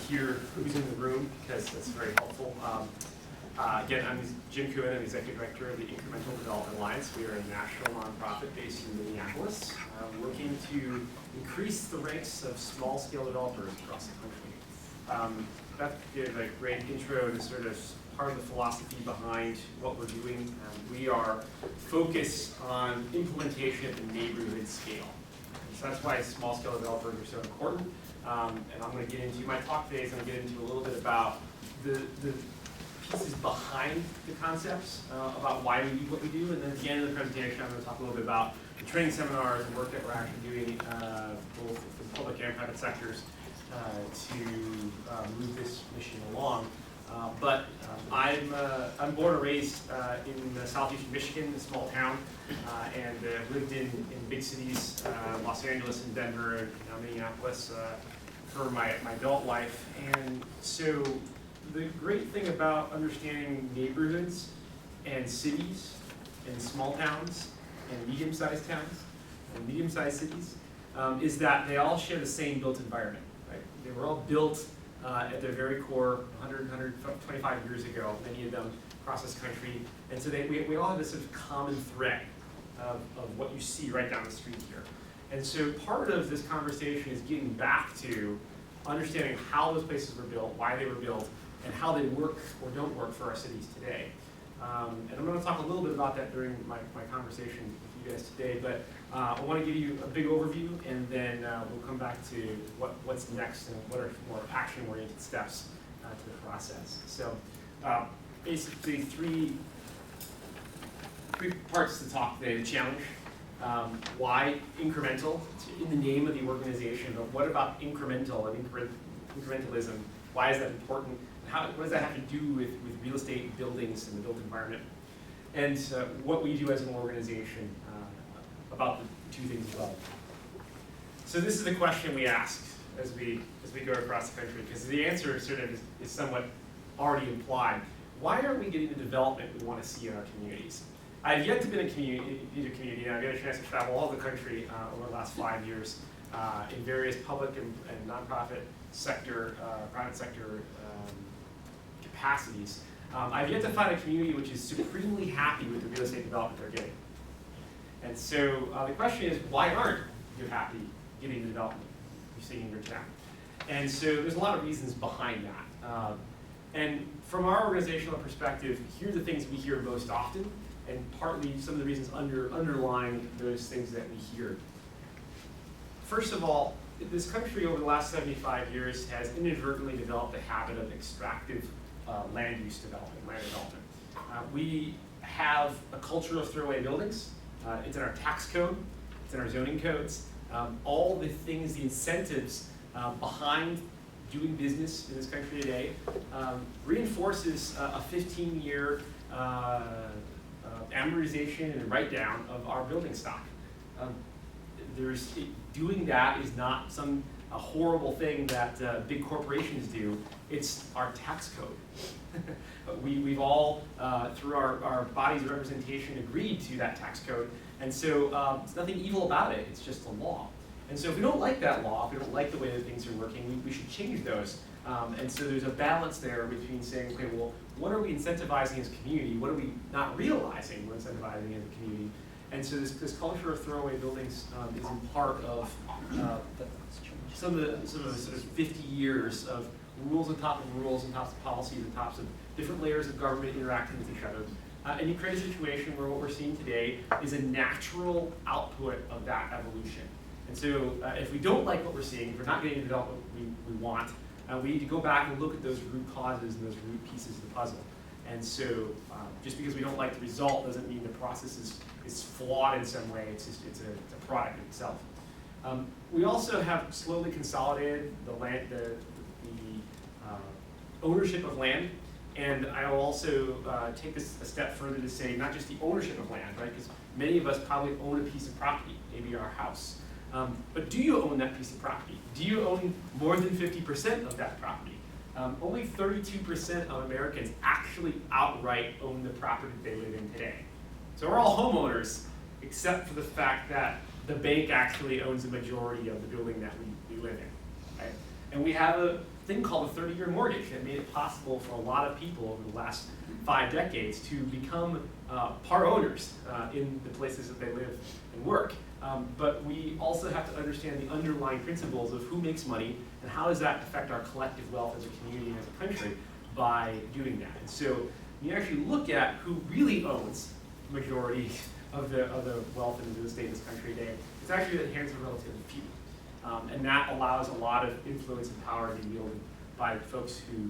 hear who's in the room because that's very helpful. Again, I'm Jim Kumon, I'm the Executive Director of the Incremental Development Alliance. We are a national nonprofit based in Minneapolis, working to increase the ranks of small-scale developers across the country. Beth gave a great intro to sort of part of the philosophy behind what we're doing. We are focused on implementation at the neighborhood scale. So that's why small-scale developers are so important. And I'm going to get into my talk today. I'm going to get into a little bit about the pieces behind the concepts, about why we do what we do, and then at the end of the presentation, I'm going to talk a little bit about the training seminars and work that we're actually doing, both in public and private sectors, to move this mission along. I'm born and raised in southeastern Michigan, a small town, and lived in big cities, Los Angeles and Denver, and now Minneapolis, for my adult life. And so the great thing about understanding neighborhoods and cities and small towns and medium-sized towns and medium-sized cities is that they all share the same built environment. Right? They were all built at their very core 125 years ago, many of them across this country. And so we all have this sort of common thread of what you see right down the street here. And so part of this conversation is getting back to understanding how those places were built, why they were built, and how they work or don't work for our cities today. And I'm going to talk a little bit about that during my conversation with you guys today, but I want to give you a big overview, and then we'll come back to what's next and what are more action-oriented steps to the process. So basically three parts to talk today. The challenge, why incremental, it's in the name of the organization, but what about incremental and incrementalism? Why is that important? What does that have to do with real estate, buildings, and the built environment? And what we do as an organization about the two things above. So this is the question we ask as we go across the country, because the answer sort of is somewhat already implied. Why aren't we getting the development we want to see in our communities? I've yet to be in a community, and I've had a chance to travel all over the country over the last 5 years in various public and nonprofit sector, private sector capacities. I've yet to find a community which is supremely happy with the real estate development they're getting. And so the question is, why aren't you happy getting the development you're seeing in your town? And so there's a lot of reasons behind that. And from our organizational perspective, here are the things we hear most often, and partly some of the reasons underlying those things that we hear. First of all, this country over the last 75 years has inadvertently developed a habit of extractive land use development, land development. We have a culture of throwaway buildings. It's in our tax code, it's in our zoning codes. All the things, the incentives behind doing business in this country today reinforces a 15-year amortization and write-down of our building stock. Doing that is not a horrible thing that big corporations do. It's our tax code. We've all, through our bodies of representation, agreed to that tax code. And so there's nothing evil about it. It's just a law. And so if we don't like that law, if we don't like the way that things are working, we should change those. And so there's a balance there between saying, okay, well, what are we incentivizing as a community? What are we not realizing we're incentivizing as a community? And so this culture of throwaway buildings is in part of some of the sort of 50 years of rules on top of rules, on top of policies, on top of different layers of government interacting with each other. And you create a situation where what we're seeing today is a natural output of that evolution. And so if we don't like what we're seeing, if we're not getting the development we want, we need to go back and look at those root causes and those root pieces of the puzzle. And so just because we don't like the result doesn't mean the process is flawed in some way. It's a product itself. We also have slowly consolidated the ownership of land. And I will also take this a step further to say not just the ownership of land, right? Because many of us probably own a piece of property, maybe our house. But do you own that piece of property? Do you own more than 50% of that property? Only 32% of Americans actually outright own the property they live in today. So we're all homeowners, except for the fact that the bank actually owns the majority of the building that we live in. Right? And we have thing called a 30-year mortgage that made it possible for a lot of people over the last 5 decades to become part owners in the places that they live and work. But we also have to understand the underlying principles of who makes money and how does that affect our collective wealth as a community and as a country by doing that. And so when you actually look at who really owns the majority of the wealth in the real estate in this country today, it's actually in the hands of relatively few. And that allows a lot of influence and power to be wielded by folks who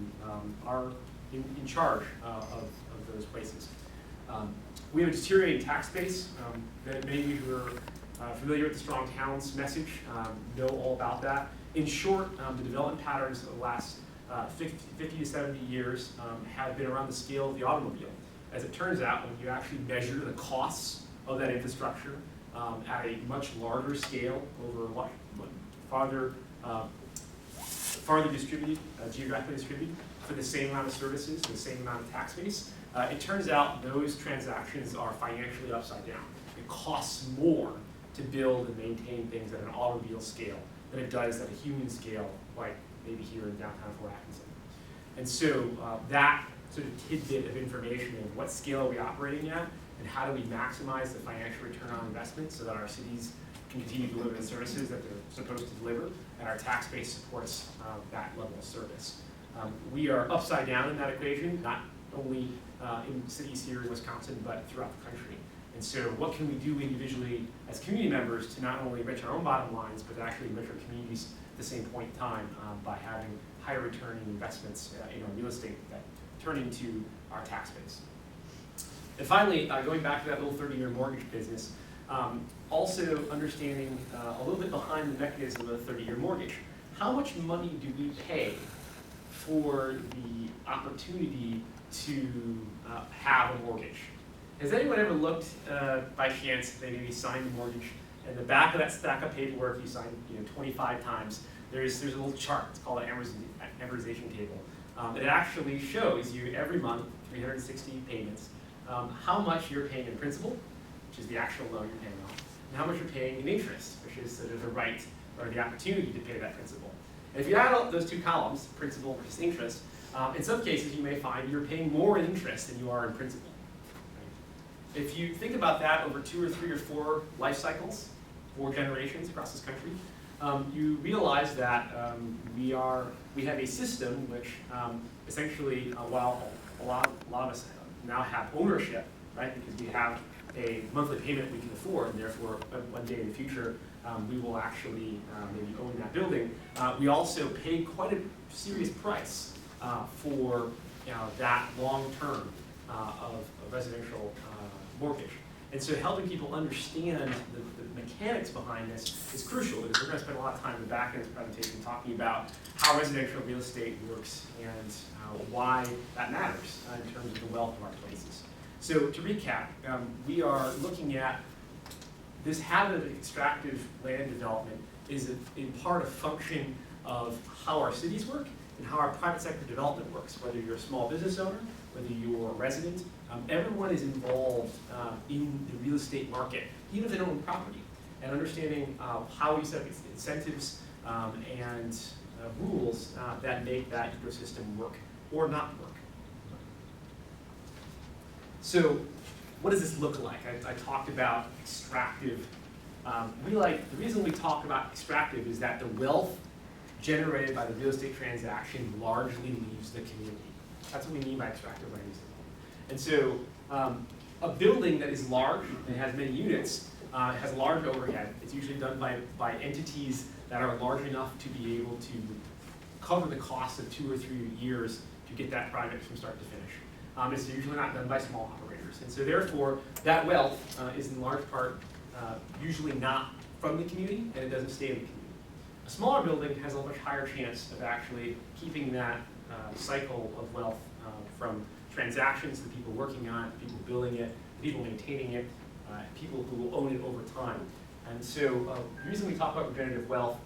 are in charge of those places. We have a deteriorating tax base. That many of you who are familiar with the Strong Towns message know all about that. In short, the development patterns of the last 50 to 70 years have been around the scale of the automobile. As it turns out, when you actually measure the costs of that infrastructure at a much larger scale over what farther distributed, geographically distributed, for the same amount of services, the same amount of tax base, it turns out those transactions are financially upside down. It costs more to build and maintain things at an automobile scale than it does at a human scale, like maybe here in downtown Fort Atkinson. And so that sort of tidbit of information of what scale are we operating at and how do we maximize the financial return on investment so that our cities can continue to deliver the services that they're supposed to deliver and our tax base supports that level of service. We are upside down in that equation, not only in cities here in Wisconsin, but throughout the country. And so what can we do individually as community members to not only enrich our own bottom lines, but to actually enrich our communities at the same point in time by having higher returning investments in our real estate that turn into our tax base. And finally, going back to that little 30-year mortgage business, also understanding a little bit behind the mechanism of a 30-year mortgage. How much money do we pay for the opportunity to have a mortgage? Has anyone ever looked by chance, they maybe signed a mortgage, and the back of that stack of paperwork you signed 25 times, there's a little chart, it's called an amortization table. It actually shows you every month, 360 payments, how much you're paying in principal, which is the actual loan you're paying off, and how much you're paying in interest, which is sort of the right or the opportunity to pay that principal. And if you add up those two columns, principal versus interest, in some cases you may find you're paying more in interest than you are in principal. Right? If you think about that over 2 or 3 or 4 life cycles, 4 generations across this country, you realize that we have a system which essentially, while a lot of us now have ownership, right? Because we have a monthly payment we can afford, and therefore one day in the future we will actually maybe own that building. We also pay quite a serious price for that long term of a residential mortgage. And so helping people understand the mechanics behind this is crucial, because we're going to spend a lot of time in the back end of this presentation talking about how residential real estate works and why that matters in terms of the wealth of our places. So to recap, we are looking at this habit of extractive land development is in part a function of how our cities work and how our private sector development works. Whether you're a small business owner, whether you're a resident, everyone is involved in the real estate market, even if they don't own property. And understanding how we set incentives and rules that make that ecosystem work or not work. So what does this look like? I talked about extractive. The reason we talk about extractive is that the wealth generated by the real estate transaction largely leaves the community. That's what we mean by extractive land use. And so a building that is large and has many units has a large overhead. It's usually done by entities that are large enough to be able to cover the cost of 2 or 3 years to get that project from start to finish. It's usually not done by small operators. And so therefore, that wealth is in large part usually not from the community, and it doesn't stay in the community. A smaller building has a much higher chance of actually keeping that cycle of wealth from transactions, the people working on it, people building it, people maintaining it, people who will own it over time. And so the reason we talk about regenerative wealth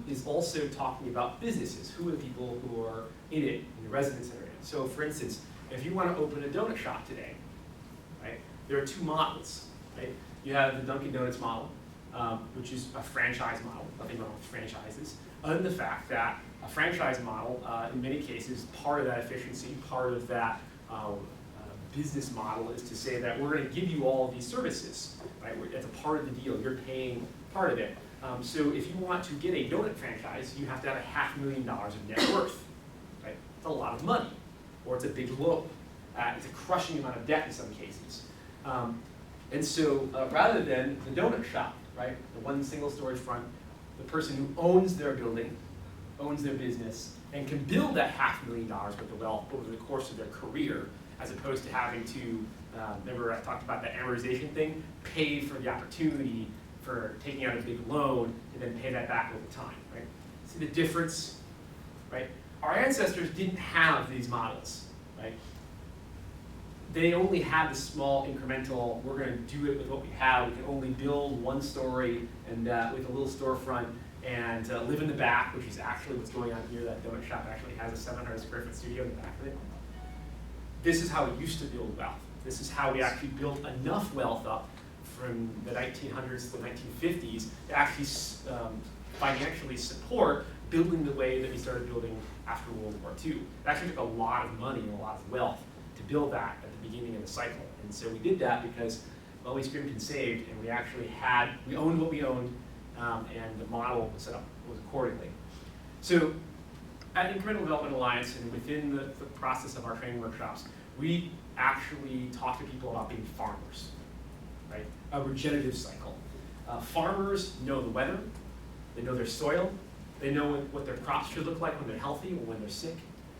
is also talking about businesses. Who are the people who are in it, in the residence area? So for instance, if you want to open a donut shop today, right, there are 2 models. Right? You have the Dunkin' Donuts model, which is a franchise model, nothing wrong with franchises. other than the fact that a franchise model, in many cases, part of that efficiency, part of that business model is to say that we're going to give you all of these services, right? It's a part of the deal. You're paying part of it. So if you want to get a donut franchise, you have to have $500,000 of net worth, right? It's a lot of money, or it's a big loan. It's a crushing amount of debt in some cases. And so rather than the donut shop, right? The one single story front, the person who owns their building, owns their business, and can build that $500,000 worth of wealth over the course of their career, as opposed to having to, remember I talked about that amortization thing, pay for the opportunity for taking out a big loan and then pay that back over time, right? See the difference, right? Our ancestors didn't have these models, right? They only had the small incremental, we're going to do it with what we have. We can only build one story and with a little storefront and live in the back, which is actually what's going on here. That donut shop actually has a 700 square foot studio in the back of it. This is how we used to build wealth. This is how we actually built enough wealth up from the 1900s to the 1950s to actually financially support building the way that we started building after World War II. It actually took a lot of money and a lot of wealth to build that at the beginning of the cycle. And so we did that because, well, we scrimped and saved, and we actually we owned what we owned, and the model was set up accordingly. So at Incremental Development Alliance, and within the process of our training workshops, we actually talk to people about being farmers, right? A regenerative cycle. Farmers know the weather, they know their soil, they know what their crops should look like when they're healthy or when they're sick.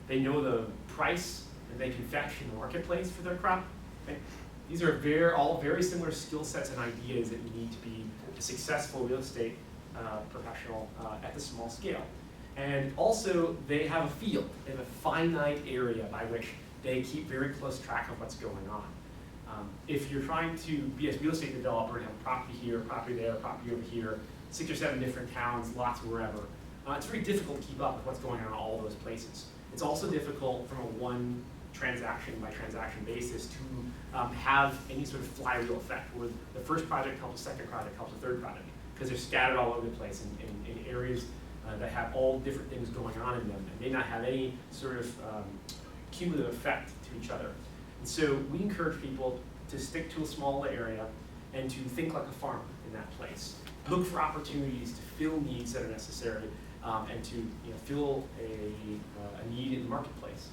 They know the price that they can fetch in the marketplace for their crop. Okay? These are all very similar skill sets and ideas that you need to be a successful real estate professional at the small scale. And also, they have a field. They have a finite area by which they keep very close track of what's going on. If you're trying to be a real estate developer and have property here, property there, property over here, 6 or 7 different towns, lots wherever, it's very difficult to keep up with what's going on in all those places. It's also difficult from a one transaction by transaction basis to have any sort of flywheel effect where the first project helps the second project helps the third project, because they're scattered all over the place in areas that have all different things going on in them and may not have any sort of cumulative effect to each other. And so we encourage people to stick to a small area and to think like a farmer in that place. Look for opportunities to fill needs that are necessary and to fill a need in the marketplace.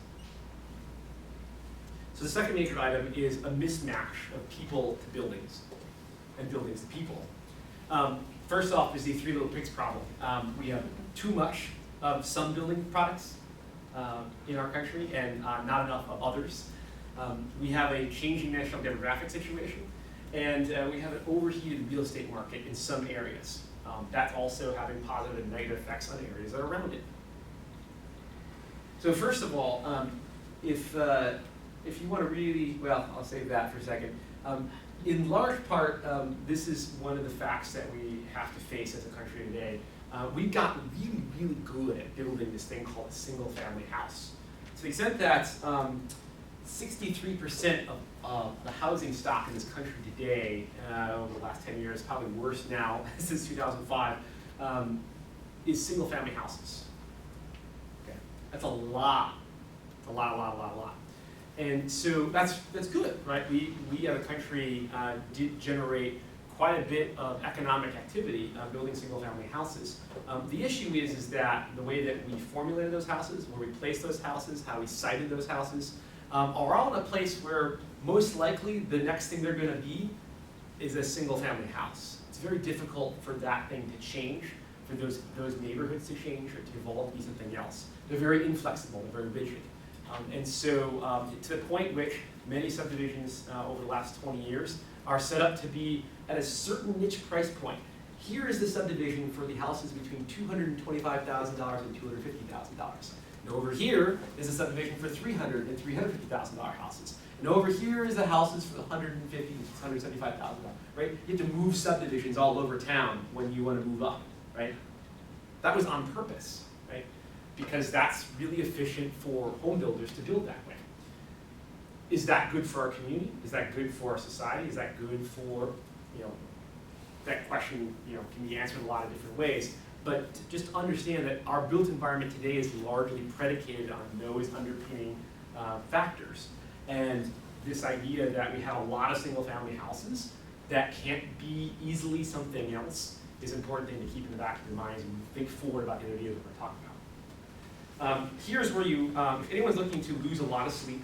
So the second major item is a mismatch of people to buildings and buildings to people. First off is the three little pigs problem. We have too much of some building products in our country and not enough of others. We have a changing national demographic situation, and we have an overheated real estate market in some areas. That's also having positive and negative effects on areas that are around it. So first of all, if you want to really, well, I'll save that for a second. In large part, this is one of the facts that we have to face as a country today. We've gotten really, really good at building this thing called a single-family house. To the extent that 63% of the housing stock in this country today, over the last 10 years, probably worse now since 2005, is single-family houses. Okay, that's a lot. It's a lot. And so that's good, right? We as a country did generate quite a bit of economic activity building single-family houses. The issue is that the way that we formulated those houses, where we placed those houses, how we sited those houses, are all in a place where most likely the next thing they're going to be is a single-family house. It's very difficult for that thing to change, for those neighborhoods to change or to evolve to be something else. They're very inflexible, they're very rigid. And so to the point which many subdivisions over the last 20 years are set up to be at a certain niche price point. Here is the subdivision for the houses between $225,000 and $250,000. And over here is a subdivision for $300,000 and $350,000 houses. And over here is the houses for the $150,000 and $175,000, right? You have to move subdivisions all over town when you want to move up, right? That was on purpose, right? Because that's really efficient for home builders to build that way. Is that good for our community? Is that good for our society? Is that good for, that question, can be answered a lot of different ways. but just understand that our built environment today is largely predicated on those underpinning factors. And this idea that we have a lot of single-family houses that can't be easily something else is an important thing to keep in the back of your minds and think forward about the other ideas that we're talking about. Here's where you, if anyone's looking to lose a lot of sleep,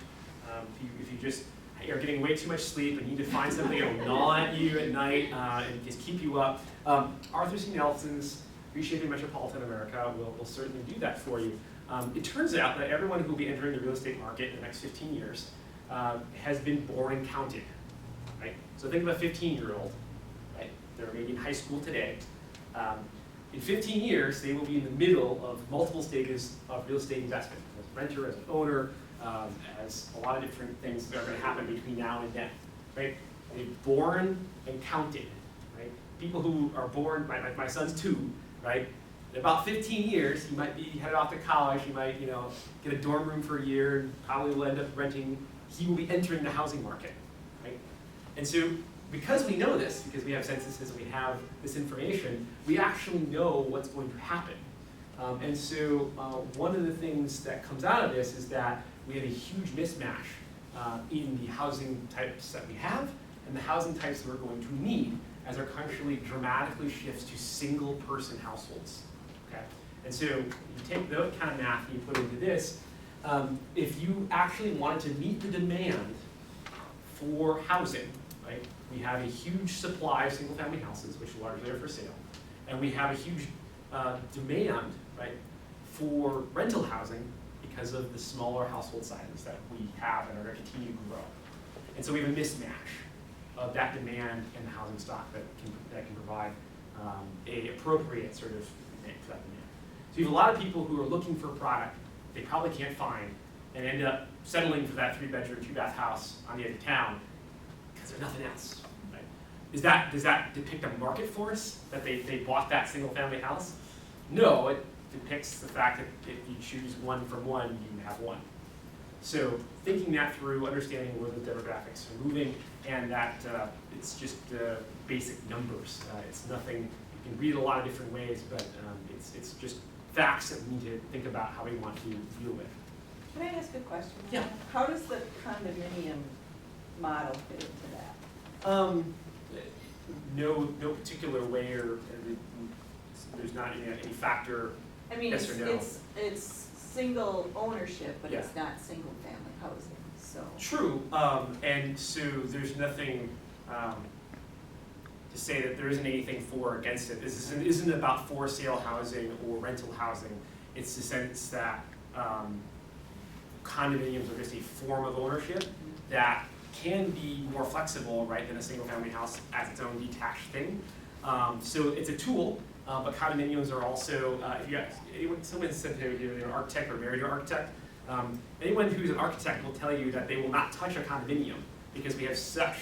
if you just are getting way too much sleep and need to find something that will gnaw at you at night and just keep you up, Arthur C. Nelson's Reshaping Metropolitan America will certainly do that for you. It turns out that everyone who will be entering the real estate market in the next 15 years has been born and counted, right? So think of a 15-year-old, right? They're maybe in high school today. In 15 years, they will be in the middle of multiple stages of real estate investment, as a renter, as an owner, as a lot of different things that are going to happen between now and then, right? They're born and counted, right? People who are born, my son's 2, right? In about 15 years, he might be headed off to college, he might, get a dorm room for a year, and probably will end up renting, he will be entering the housing market, right? And so, because we know this, because we have censuses and we have this information, we actually know what's going to happen. And so one of the things that comes out of this is that we have a huge mismatch in the housing types that we have and the housing types that we're going to need as our country dramatically shifts to single-person households. Okay? And so you take that kind of math and you put it into this. If you actually wanted to meet the demand for housing, right? We have a huge supply of single-family houses, which largely are for sale, and we have a huge demand, right, for rental housing because of the smaller household sizes that we have and are going to continue to grow. And so we have a mismatch of that demand and the housing stock that can provide a appropriate sort of demand for that demand. So you have a lot of people who are looking for a product they probably can't find and end up settling for that 3-bedroom, 2-bath house on the edge of town because there's nothing else. Right? Does that depict a market force that they bought that single-family house? No, it depicts the fact that if you choose one from one, you have one. So thinking that through, understanding where the demographics are moving, and that it's just basic numbers. It's nothing, you can read it a lot of different ways, but it's just facts that we need to think about how we want to deal with. Can I ask a question? Yeah. How does the condominium model fit into that? No particular way, or there's not any factor. I mean, yes or no. it's single ownership, but Yeah. it's not single family housing. So True, and so there's nothing to say that there isn't anything for or against it. This isn't about for sale housing or rental housing. It's the sense that condominiums are just a form of ownership that can be more flexible, right, than a single family house as its own detached thing. So it's a tool, but condominiums are also, someone said they're an architect or married to an architect. Anyone who's an architect will tell you that they will not touch a condominium because we have such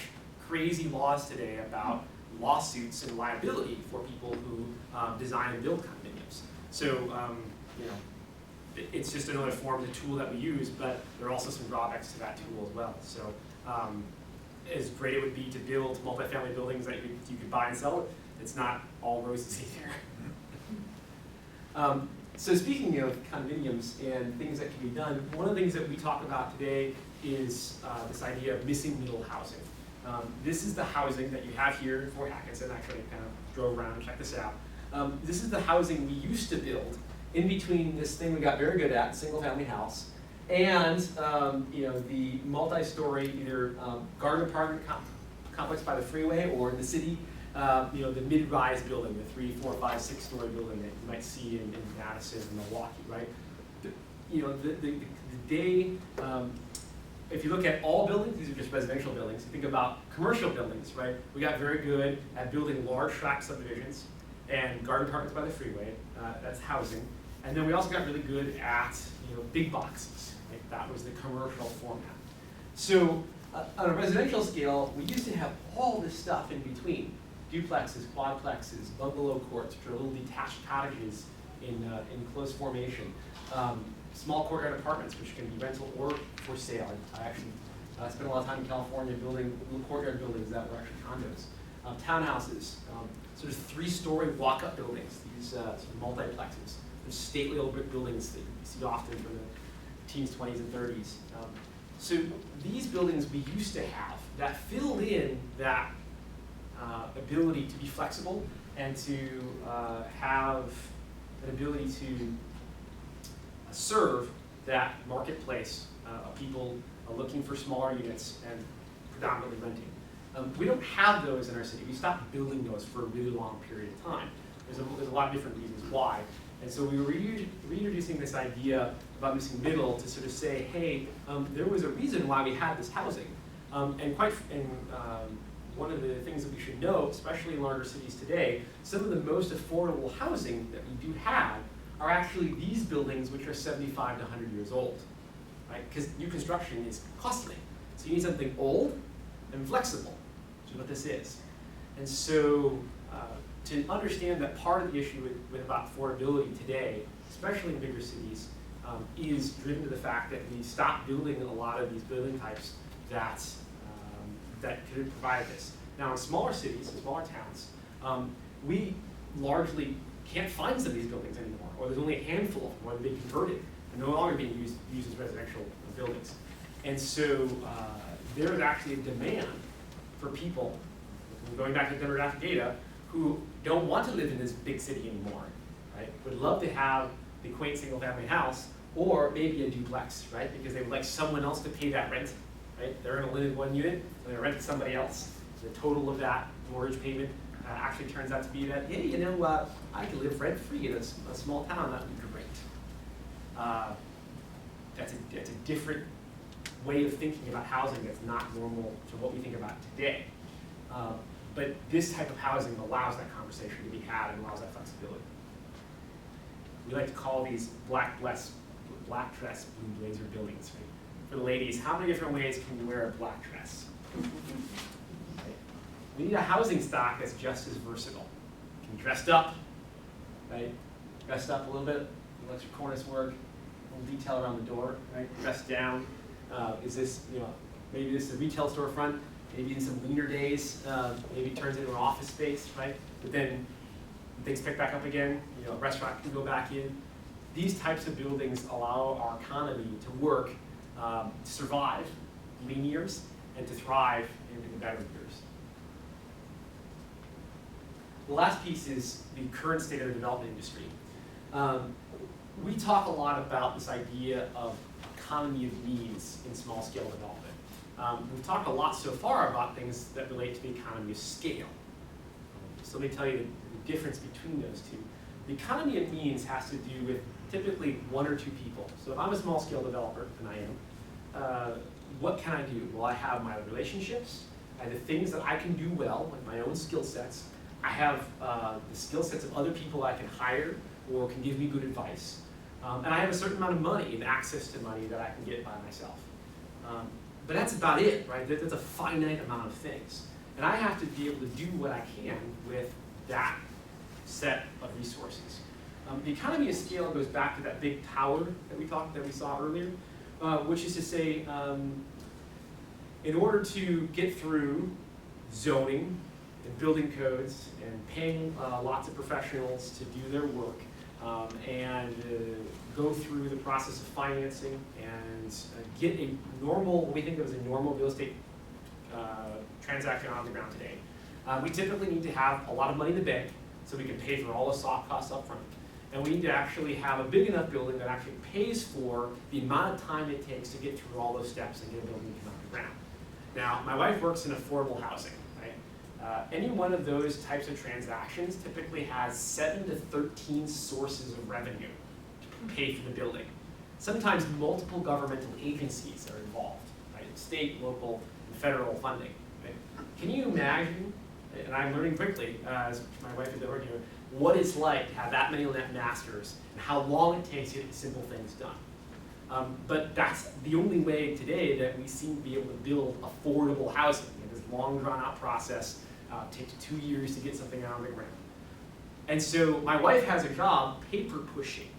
crazy laws today about lawsuits and liability for people who design and build condominiums. So, it's just another form of the tool that we use, but there are also some drawbacks to that tool as well. So, as great it would be to build multifamily buildings that you could buy and sell, it's not all roses either. So speaking of condominiums and things that can be done, one of the things that we talk about today is this idea of missing middle housing. This is the housing that you have here in Fort Atkinson. Actually, I kind of drove around and checked this out. This is the housing we used to build in between this thing we got very good at, single-family house, and the multi-story either garden apartment complex by the freeway or in the city. The mid-rise building, the 3, 4, 5, 6-story building that you might see in Madison and Milwaukee, right? The day, if you look at all buildings, these are just residential buildings. You think about commercial buildings, right? We got very good at building large tract subdivisions and garden apartments by the freeway. That's housing. And then we also got really good at big boxes. Right? That was the commercial format. So on a residential scale, we used to have all this stuff in between. Duplexes, quadplexes, bungalow courts, which are little detached cottages in close formation. Small courtyard apartments, which can be rental or for sale. I actually spent a lot of time in California building little courtyard buildings that were actually condos. townhouses, sort of 3-story walk-up buildings, these sort of multiplexes. There's stately old brick buildings that you see often from the teens, 20s, and 30s. So these buildings we used to have that filled in that ability to be flexible and to have an ability to serve that marketplace of people looking for smaller units and predominantly renting. We don't have those in our city. We stopped building those for a really long period of time. There's a lot of different reasons why. And so we were reintroducing this idea about missing middle to sort of say, hey, there was a reason why we had this housing. One of the things that we should know, especially in larger cities today, some of the most affordable housing that we do have are actually these buildings which are 75 to 100 years old, right? Because new construction is costly. So you need something old and flexible, which is what this is. And so to understand that part of the issue with about affordability today, especially in bigger cities, is driven to the fact that we stopped building a lot of these building types that could provide this. Now in smaller cities, in smaller towns, we largely can't find some of these buildings anymore, or there's only a handful of them, or they've been converted and no longer being used as residential buildings. And so there is actually a demand for people, going back to demographic data, who don't want to live in this big city anymore, right? Would love to have the quaint single-family house, or maybe a duplex, right? Because they would like someone else to pay that rent, right? They're going to live in one unit, and they're going to rent to somebody else. The total of that mortgage payment actually turns out to be that, hey, you know, I can live rent-free in a small town, that would be great. That's a different way of thinking about housing that's not normal to what we think about today. But this type of housing allows that conversation to be had and allows that flexibility. We like to call these black dress, blue blazer buildings. Right? For the ladies, how many different ways can you wear a black dress? Right? We need a housing stock that's just as versatile. Can be dressed up, right? Dressed up a little bit, electric cornice work, a little detail around the door, right? Dressed down. Is this, maybe this is a retail storefront, maybe in some leaner days, maybe it turns into an office space, right? But then things pick back up again, a restaurant can go back in. These types of buildings allow our economy to work, to survive lean years and to thrive in the better years. The last piece is the current state of the development industry. We talk a lot about this idea of economy of means in small scale development. We've talked a lot so far about things that relate to the economy of scale. So let me tell you the difference between those two. The economy of means has to do with typically 1 or 2 people. So if I'm a small scale developer, and I am, what can I do? Well, I have my relationships, I have the things that I can do well, like my own skill sets. I have the skill sets of other people I can hire or can give me good advice. And I have a certain amount of money and access to money that I can get by myself. But that's about it, right? That's a finite amount of things. And I have to be able to do what I can with that set of resources. The economy of scale goes back to that big tower that we saw earlier, which is to say, in order to get through zoning and building codes and paying lots of professionals to do their work, and go through the process of financing and get a normal, what we think of as a normal real estate transaction on the ground today. We typically need to have a lot of money in the bank so we can pay for all the soft costs up front. And we need to actually have a big enough building that actually pays for the amount of time it takes to get through all those steps and get a building to come off the ground. Now, my wife works in affordable housing, right? Any one of those types of transactions typically has 7 to 13 sources of revenue to pay for the building. Sometimes multiple governmental agencies are involved, right? State, local, and federal funding. Right? Can you imagine, and I'm learning quickly as my wife is working here, what it's like to have that many net masters and how long it takes to get simple things done. But that's the only way today that we seem to be able to build affordable housing. This long drawn out process takes 2 years to get something out of the ground. And so my wife has a job paper pushing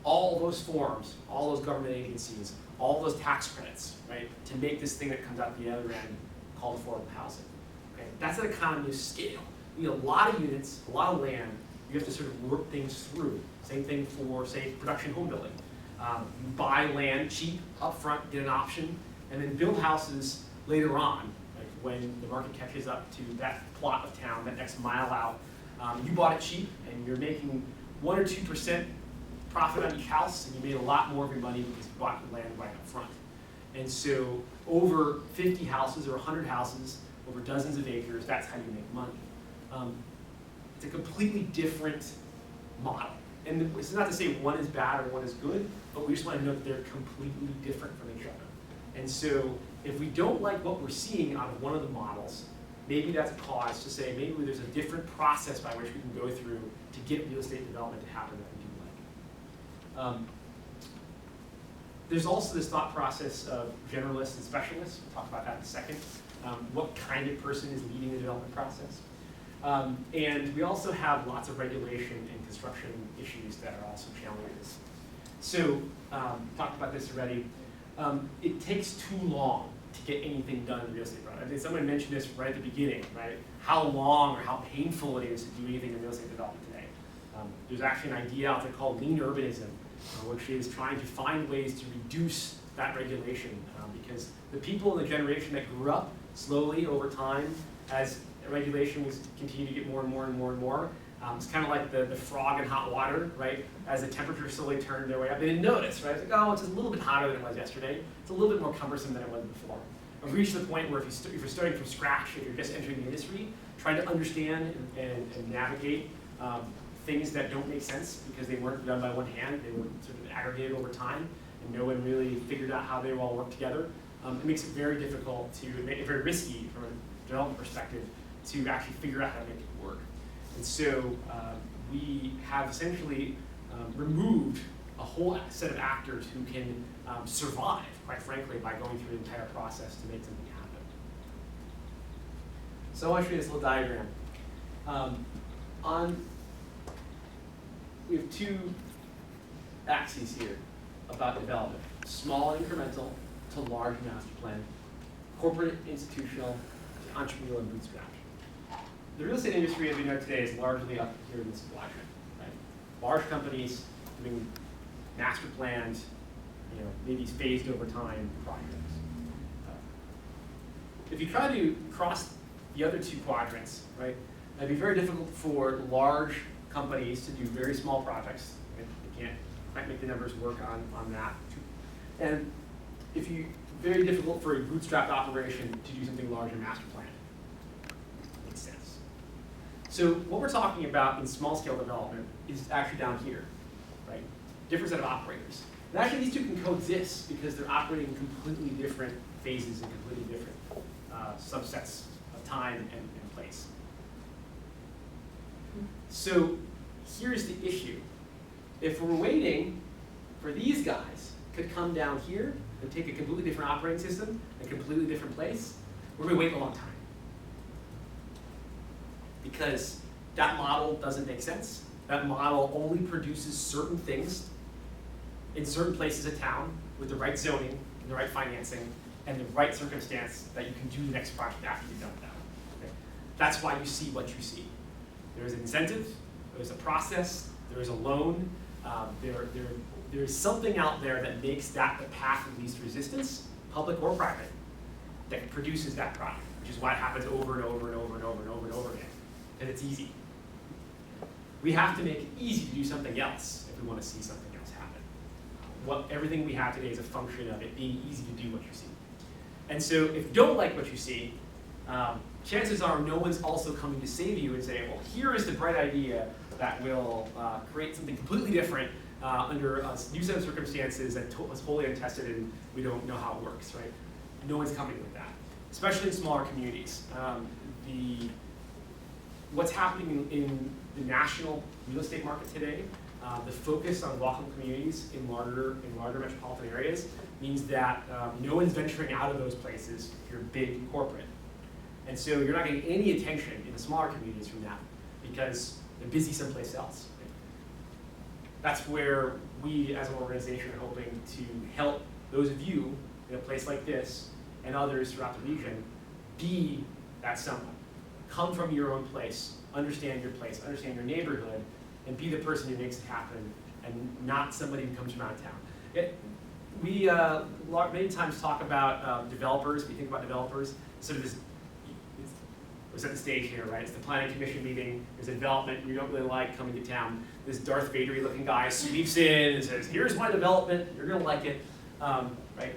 all those forms, all those government agencies, all those tax credits, right, to make this thing that comes out the other end called affordable housing. Okay? That's an economy of scale. You need a lot of units, a lot of land. You have to sort of work things through. Same thing for, say, production home building. You buy land cheap up front, get an option, and then build houses later on, like when the market catches up to that plot of town, that next mile out. You bought it cheap, and you're making 1 or 2% profit on each house, and you made a lot more of your money because you bought the land right up front. And so over 50 houses or 100 houses, over dozens of acres, that's how you make money. It's a completely different model. And it's not to say one is bad or one is good, but we just want to know that they're completely different from each other. And so if we don't like what we're seeing out of one of the models, maybe that's a cause to say maybe there's a different process by which we can go through to get real estate development to happen that we do like. There's also this thought process of generalists and specialists. We'll talk about that in a second. What kind of person is leading the development process? And we also have lots of regulation and construction issues that are also challenges. So, talked about this already. It takes too long to get anything done in real estate. I mean, someone mentioned this right at the beginning, right? How long or how painful it is to do anything in real estate development today. There's actually an idea out there called lean urbanism, which is trying to find ways to reduce that regulation because the people in the generation that grew up slowly over time as regulation was continue to get more and more and more and more. It's kind of like the frog in hot water, right? As the temperature slowly turned their way up, they didn't notice, right? It's like, oh, it's just a little bit hotter than it was yesterday. It's a little bit more cumbersome than it was before. We've reached the point where if you're starting from scratch, if you're just entering the industry, trying to understand and navigate things that don't make sense because they weren't done by one hand, they were sort of aggregated over time, and no one really figured out how they all work together. It makes it very difficult very risky from a development perspective to actually figure out how to make it work. And so we have essentially removed a whole set of actors who can survive, quite frankly, by going through the entire process to make something happen. So I want to show you this little diagram. We have two axes here about development. Small and incremental to large master plan, corporate, institutional, to entrepreneurial and bootstrap. The real estate industry, as we know today, is largely up here in this quadrant. Right? Large companies doing master planned, maybe phased over time projects. If you try to cross the other two quadrants, right, it'd be very difficult for large companies to do very small projects. Right? They can't quite make the numbers work on that. And very difficult for a bootstrapped operation to do something large and master planned. Makes sense. So what we're talking about in small scale development is actually down here, right? Different set of operators. And actually these two can coexist because they're operating in completely different phases and completely different subsets of time and place. So here's the issue. If we're waiting for these guys to come down here and take a completely different operating system, a completely different place, we're going to wait a long time. Because that model doesn't make sense. That model only produces certain things in certain places of town with the right zoning, and the right financing, and the right circumstance that you can do the next project after you've done that. Okay? That's why you see what you see. There's an incentive, there's a process, there's a loan, there's something out there that makes that the path of least resistance, public or private, that produces that product, which is why it happens over and over and over and over and over and over again. And it's easy. We have to make it easy to do something else if we want to see something else happen. Everything we have today is a function of it being easy to do what you see. And so if you don't like what you see, chances are no one's also coming to save you and say, well, here is the bright idea that will create something completely different under a new set of circumstances that was wholly untested and we don't know how it works, right? No one's coming with that, especially in smaller communities. What's happening in the national real estate market today, the focus on walkable communities in larger metropolitan areas means that no one's venturing out of those places if you're big corporate. And so you're not getting any attention in the smaller communities from that because they're busy someplace else. That's where we as an organization are hoping to help those of you in a place like this and others throughout the region be that someone. come from your own place, understand your place, understand your neighborhood, and be the person who makes it happen, and not somebody who comes from out of town. We many times talk about developers. We think about developers, sort of this, we're set the stage here, right? It's the planning commission meeting, there's a development you don't really like coming to town. This Darth Vader-y looking guy sweeps in and says, here's my development, you're gonna like it, right?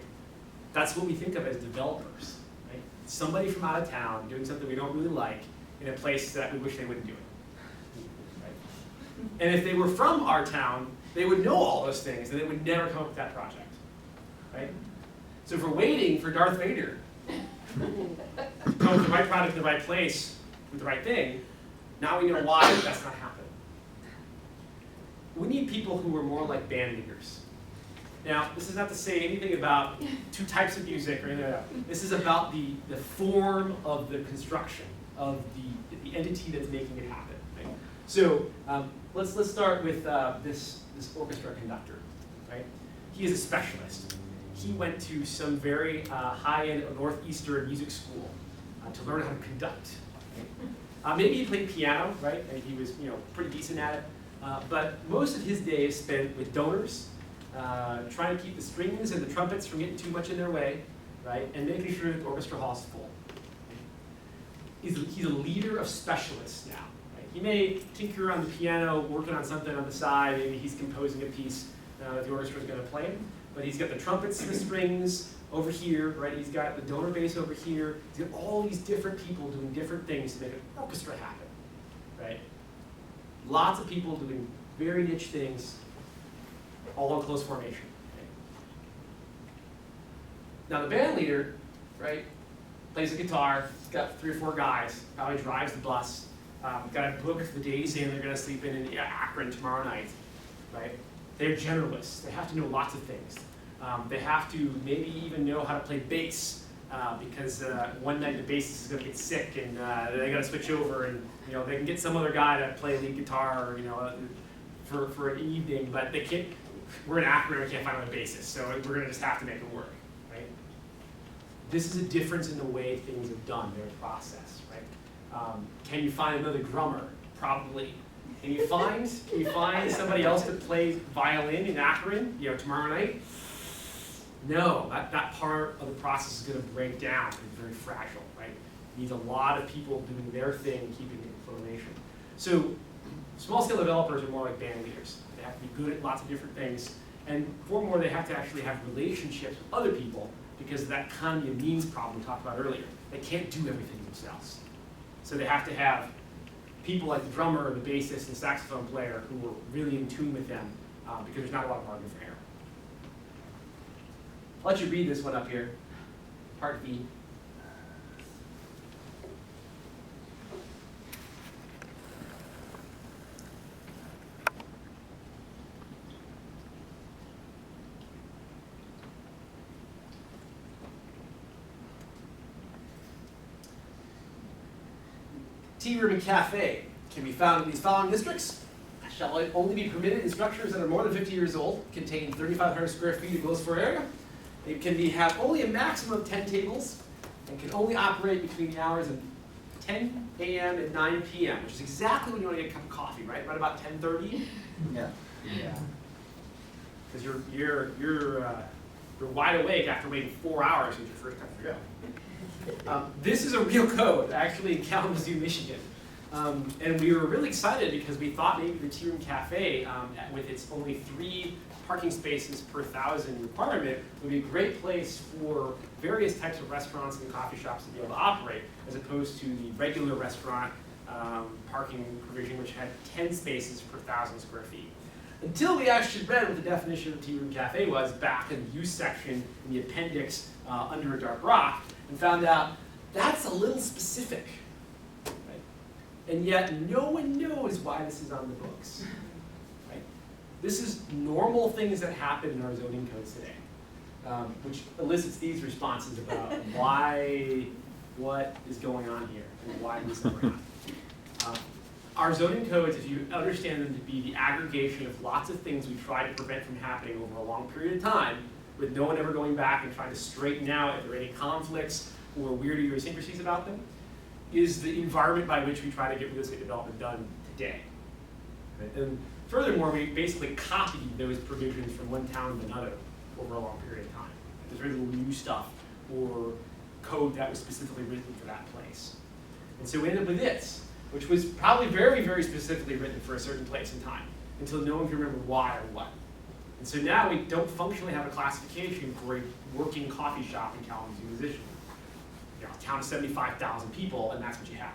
That's what we think of as developers, right? Somebody from out of town doing something we don't really like in a place that we wish they wouldn't do it, right? And if they were from our town, they would know all those things and they would never come up with that project, right? So if we're waiting for Darth Vader to come with the right product in the right place with the right thing, now we know why that's not happening. We need people who are more like band leaders. Now, this is not to say anything about two types of music or anything like that. This is about the form of the construction of the entity that's making it happen. Right? So let's start with this orchestra conductor. Right? He is a specialist. He went to some very high-end northeastern music school to learn how to conduct. Right? Maybe he played piano, right? And he was, pretty decent at it. But most of his day is spent with donors, trying to keep the strings and the trumpets from getting too much in their way, right? And making sure that the orchestra hall is full. He's a leader of specialists now. Right? He may tinker on the piano, working on something on the side. Maybe he's composing a piece that the orchestra is going to play. But he's got the trumpets and the strings over here, right? He's got the donor bass over here. He's got all these different people doing different things to make an orchestra happen, right? Lots of people doing very niche things, all in close formation. Okay? Now the band leader, right, plays the guitar. He's got 3 or 4 guys. Probably drives the bus. Got a book for the days saying they're going to sleep in Akron tomorrow night, right? They're generalists. They have to know lots of things. They have to maybe even know how to play bass because one night the bassist is going to get sick and they got to switch over and they can get some other guy to play lead guitar for an evening, but they can't. We're in Akron, we can't find another bassist, so we're going to just have to make it work, right? This is a difference in the way things are done, their process, right? Can you find another drummer? Probably. Can you find somebody else that plays violin in Akron, tomorrow night? No, that part of the process is going to break down. It's very fragile, right? It needs a lot of people doing their thing, keeping it in formation. So small-scale developers are more like band leaders. They have to be good at lots of different things. And furthermore, they have to actually have relationships with other people because of that economy of means problem we talked about earlier. They can't do everything themselves. So they have to have people like the drummer, the bassist, and the saxophone player who are really in tune with them because there's not a lot of margin for error. I'll let you read this one up here, part B. Tea room and cafe can be found in these following districts. Shall only be permitted in structures that are more than 50 years old, contain 3,500 square feet of gross floor area. It can have only a maximum of 10 tables, and can only operate between the hours of 10 a.m. and 9 p.m., which is exactly when you want to get a cup of coffee, right? Right about 10:30. Yeah. Yeah. Because you're wide awake after waiting 4 hours with your first cup of coffee. This is a real code, actually, in Kalamazoo, Michigan. And we were really excited because we thought maybe the Tea Room Cafe, with its only 3 parking spaces per 1,000 requirement, would be a great place for various types of restaurants and coffee shops to be able to operate, as opposed to the regular restaurant parking provision, which had 10 spaces per 1,000 square feet. Until we actually read what the definition of Tea Room Cafe was back in the use section in the appendix under a dark rock, and found out that's a little specific. Right? And yet no one knows why this is on the books. Right? This is normal things that happen in our zoning codes today, which elicits these responses about what is going on here, and why this is going on. Our zoning codes, if you understand them to be the aggregation of lots of things we try to prevent from happening over a long period of time, with no one ever going back and trying to straighten out if there are any conflicts or weird idiosyncrasies about them, is the environment by which we try to get real estate development done today. Right? And furthermore, we basically copied those provisions from one town to another over a long period of time. There's very little new stuff or code that was specifically written for that place. And so we ended up with this, which was probably very, very specifically written for a certain place and time, until no one can remember why or what. And so now we don't functionally have a classification for a working coffee shop in Kalamazoo, Missouri. You know, a town of 75,000 people, and that's what you have.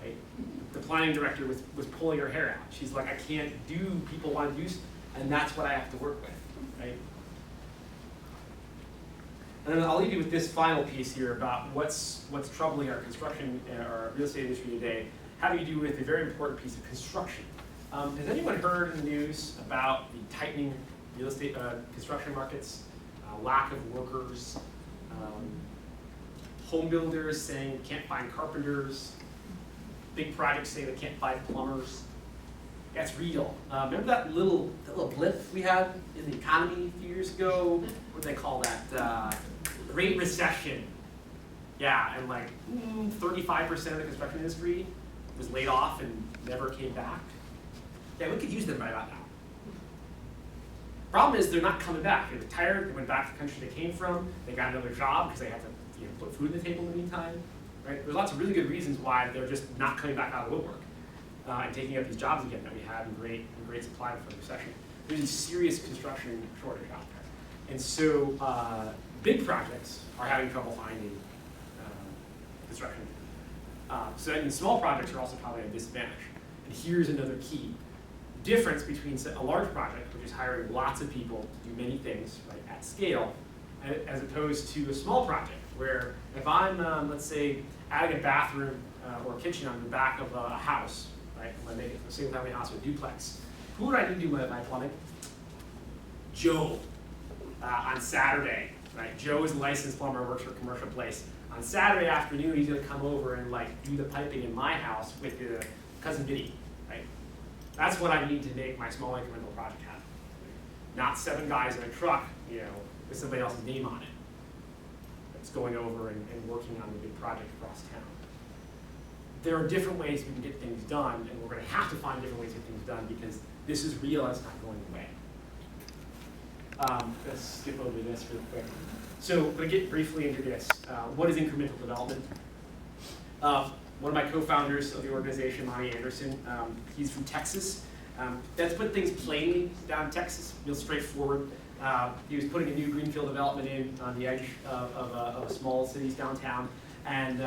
Right? The planning director was pulling her hair out. She's like, I can't do, people want to do, and that's what I have to work with. Right? And then I'll leave you with this final piece here about what's troubling our construction or real estate industry today. How do you do with a very important piece of construction? Has anyone heard in the news about the tightening real estate construction markets, lack of workers, home builders saying they can't find carpenters, big projects saying they can't find plumbers? That's real. Remember that little blip we had in the economy a few years ago? What do they call that? Great Recession. Yeah, and like 35% of the construction industry was laid off and never came back. Yeah, we could use them right about now. Problem is they're not coming back. They retired, they went back to the country they came from, they got another job because they had to put food on the table in the meantime. Right? There's lots of really good reasons why they're just not coming back out of the woodwork and taking up these jobs again that we had in great supply before the recession. There's a serious construction shortage out there. And so big projects are having trouble finding construction. So and small projects are also probably at a disadvantage. And here's another key difference between a large project, which is hiring lots of people to do many things right, at scale, as opposed to a small project, where if I'm, let's say, adding a bathroom or a kitchen on the back of a house, right, I'm making a single-family house with a duplex, who would I need to do my plumbing? Joe, on Saturday, right? Joe is a licensed plumber, works for a commercial place. On Saturday afternoon, he's gonna come over and like do the piping in my house with cousin Vinny, right? That's what I need to make my small incremental project happen. Not 7 guys in a truck, with somebody else's name on it. That's going over and working on the big project across town. There are different ways we can get things done, and we're gonna have to find different ways to get things done because this is real and it's not going away. Let's skip over this real quick. So I'm gonna get briefly into this. What is incremental development? One of my co-founders of the organization, Monty Anderson, he's from Texas. That's put things plainly down in Texas, real straightforward. He was putting a new greenfield development in on the edge of a small city's downtown, and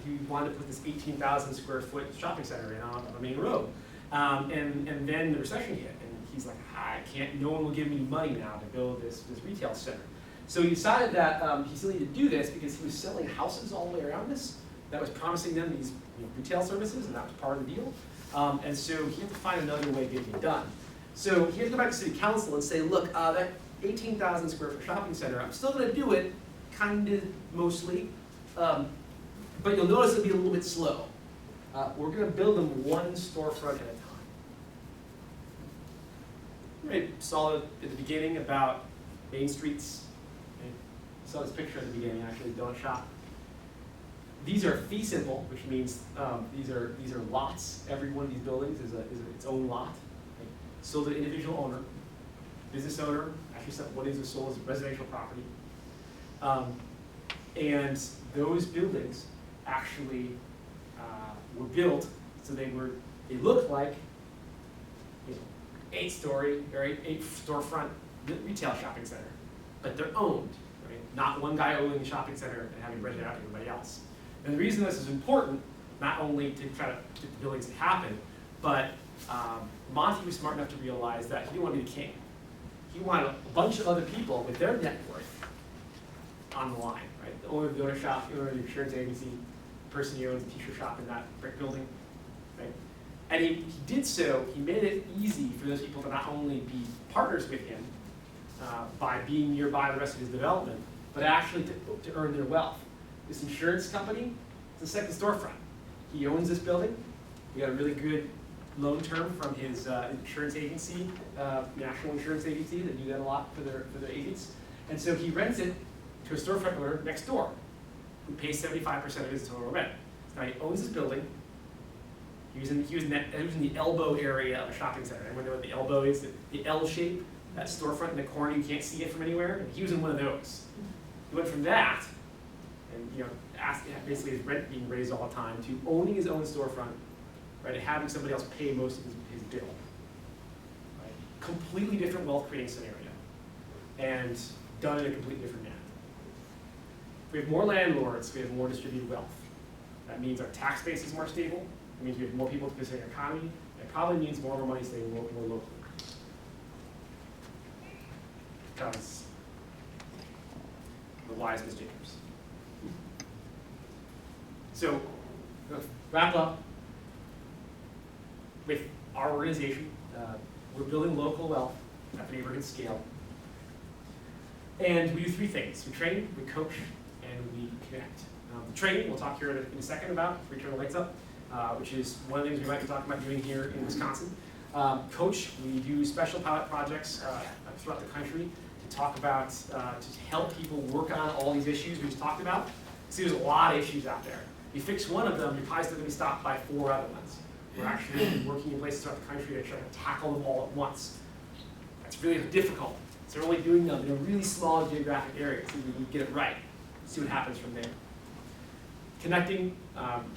he wanted to put this 18,000 square foot shopping center in on a main road. And then the recession hit, and he's like, I can't, no one will give me money now to build this retail center. So he decided that he still needed to do this because he was selling houses all the way around this that was promising them these retail services, and that was part of the deal. And so he had to find another way to get it done. So he had to go back to city council and say, look, that 18,000 square foot shopping center, I'm still gonna do it, kind of, mostly, but you'll notice it'll be a little bit slow. We're gonna build them one storefront at a time. Right, saw at the beginning about main streets. Okay. Saw this picture at the beginning, actually, donut shop. These are fee simple, which means these are lots. Every one of these buildings is its own lot. Right? Sold to an individual owner, business owner. Actually, what is sold as residential property. And those buildings actually were built so they looked like 8-story or 8 storefront retail shopping center, but they're owned. Right? Not one guy owning the shopping center and having rented it out to everybody else. And the reason this is important, not only to try to get the buildings to happen, but Monty was smart enough to realize that he didn't want to be the king. He wanted a bunch of other people with their net worth on the line, right? The owner of the donut shop, the owner of the insurance agency, the person who owns the t-shirt shop in that brick building, right? And he did so, he made it easy for those people to not only be partners with him by being nearby the rest of his development, but actually to earn their wealth. This insurance company, it's a second storefront. He owns this building. We got a really good loan term from his insurance agency, national insurance agency. They do that a lot for their agents. And so he rents it to a storefront owner next door, who pays 75% of his total rent. Now he owns this building. He was in the elbow area of a shopping center. Anyone know what the elbow is? The L shape, that storefront in the corner, you can't see it from anywhere. And he was in one of those. He went from that, and basically his rent being raised all the time, to owning his own storefront, right, and having somebody else pay most of his bill. Right? Completely different wealth creating scenario, and done in a completely different manner. If we have more landlords, we have more distributed wealth. That means our tax base is more stable. It means we have more people to consider the economy. It probably means more of our money staying more locally. Because the wise Miss Jacobs. So, wrap up with our organization. We're building local wealth at the neighborhood scale. And we do three things. We train, we coach, and we connect. The training, we'll talk here in a second about, if we turn the lights up, which is one of the things we might be talking about doing here in Wisconsin. Coach, we do special pilot projects throughout the country to talk about, to help people work on all these issues we just talked about. See, there's a lot of issues out there. You fix one of them, you're probably still going to be stopped by 4 other ones. We're actually working in places throughout the country to try to tackle them all at once. That's really difficult. So we're only doing them in a really small geographic area, so we can get it right, see what happens from there. Connecting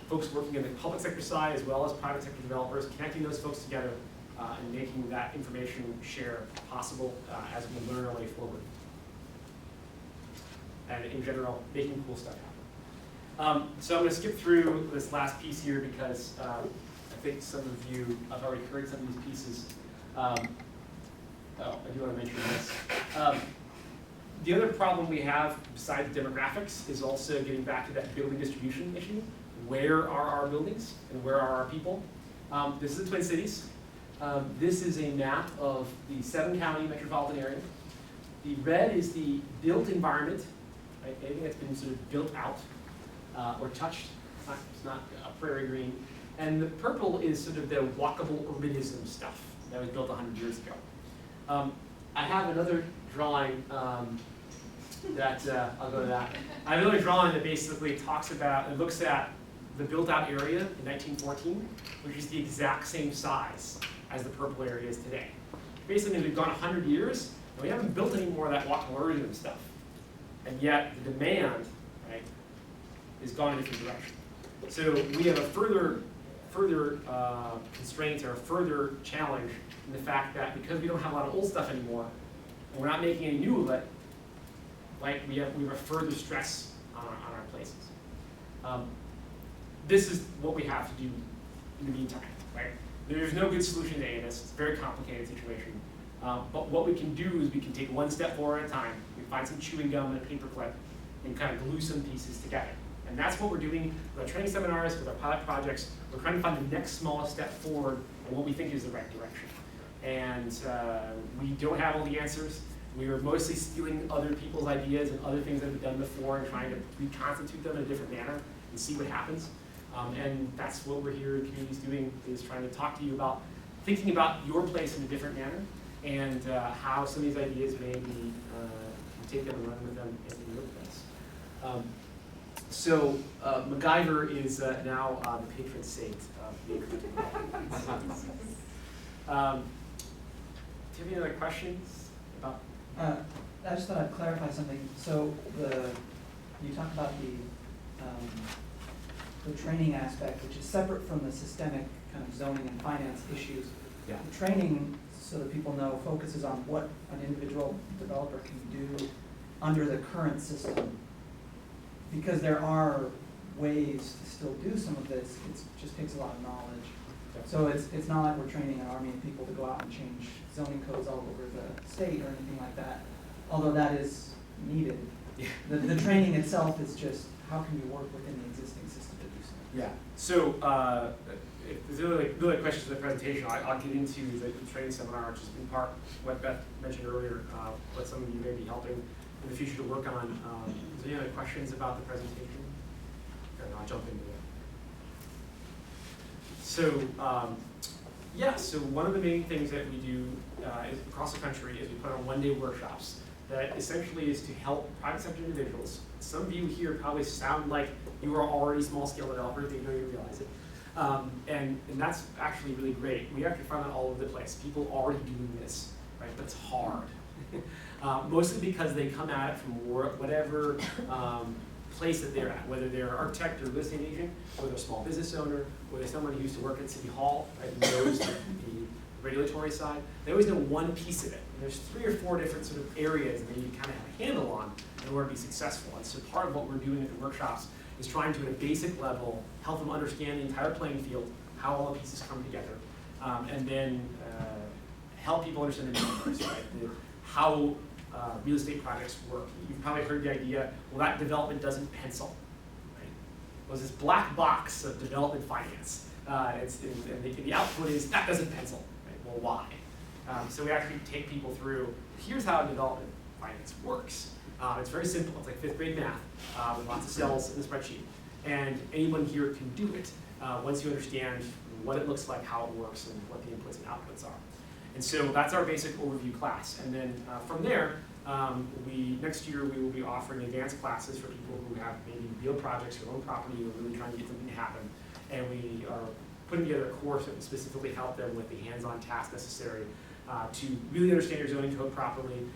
folks working in the public sector side as well as private sector developers, connecting those folks together and making that information share possible as we learn our way forward. And in general, making cool stuff happen. So I'm going to skip through this last piece here because I think some of you have already heard some of these pieces. I do want to mention this. The other problem we have, besides demographics, is also getting back to that building distribution issue. Where are our buildings and where are our people? This is the Twin Cities. This is a map of the 7-county metropolitan area. The red is the built environment, right? Anything that's been sort of built out or touched. It's not prairie green. And the purple is sort of the walkable urbanism stuff that was built 100 years ago. I have another drawing that, I'll go to that. I have another drawing that basically talks about, and looks at the built out area in 1914, which is the exact same size as the purple area is today. Basically, we've gone 100 years, and we haven't built any more of that walkable urbanism stuff. And yet, the demand, right, is gone in a different direction. So we have a further constraint or a further challenge in the fact that because we don't have a lot of old stuff anymore, and we're not making any new of it, like we have a further stress on our places. This is what we have to do in the meantime, right? There's no good solution to any of this. It's a very complicated situation. But what we can do is we can take one step forward at a time. We find some chewing gum and a paper clip and kind of glue some pieces together. And that's what we're doing with our training seminars, with our pilot projects. We're trying to find the next smallest step forward in what we think is the right direction. And we don't have all the answers. We are mostly stealing other people's ideas and other things that we've done before and trying to reconstitute them in a different manner and see what happens. And that's what we're here in communities doing, is trying to talk to you about thinking about your place in a different manner and how some of these ideas may be, take them and run with them in your place. So MacGyver is now the patron saint of the incremental. Do you have any other questions about? I just thought I'd clarify something. So you talked about the training aspect, which is separate from the systemic kind of zoning and finance issues. Yeah. The training, so that people know, focuses on what an individual developer can do under the current system. Because there are ways to still do some of this, it just takes a lot of knowledge. So it's not like we're training an army of people to go out and change zoning codes all over the state or anything like that, although that is needed. Yeah. The training itself is just how can you work within the existing system to do something. Yeah. So if there's really questions for the presentation, I'll get into the training seminar, which is in part what Beth mentioned earlier, what some of you may be helping in the future to work on. Is there any other questions about the presentation? Okay, I'll jump into it. So, so one of the main things that we do is across the country is we put on one-day workshops that essentially is to help private sector individuals. Some of you here probably sound like you are already small-scale developers, they don't even realize it. And that's actually really great. We actually find that all over the place. People already doing this, right? But it's hard. Mostly because they come at it from whatever place that they're at, whether they're an architect or real estate agent, or they're a small business owner, or they're someone who used to work at City Hall, right, and knows the regulatory side. They always know one piece of it. And there's 3 or 4 different sort of areas that you kind of have a handle on in order to be successful. And so part of what we're doing at the workshops is trying to, at a basic level, help them understand the entire playing field, how all the pieces come together, and then help people understand the numbers, right? How real estate projects work. You've probably heard the idea, well, that development doesn't pencil, right? Well, this black box of development finance. And the output is, that doesn't pencil, right? Well, why? So we actually take people through, here's how development finance works. It's very simple. It's like 5th grade math with lots of cells in the spreadsheet. And anyone here can do it once you understand what it looks like, how it works, and what the inputs and outputs are. And so that's our basic overview class. And then from there, next year we will be offering advanced classes for people who have maybe real projects or own property or really trying to get something to happen. And we are putting together a course that will specifically help them with the hands-on tasks necessary to really understand your zoning code properly,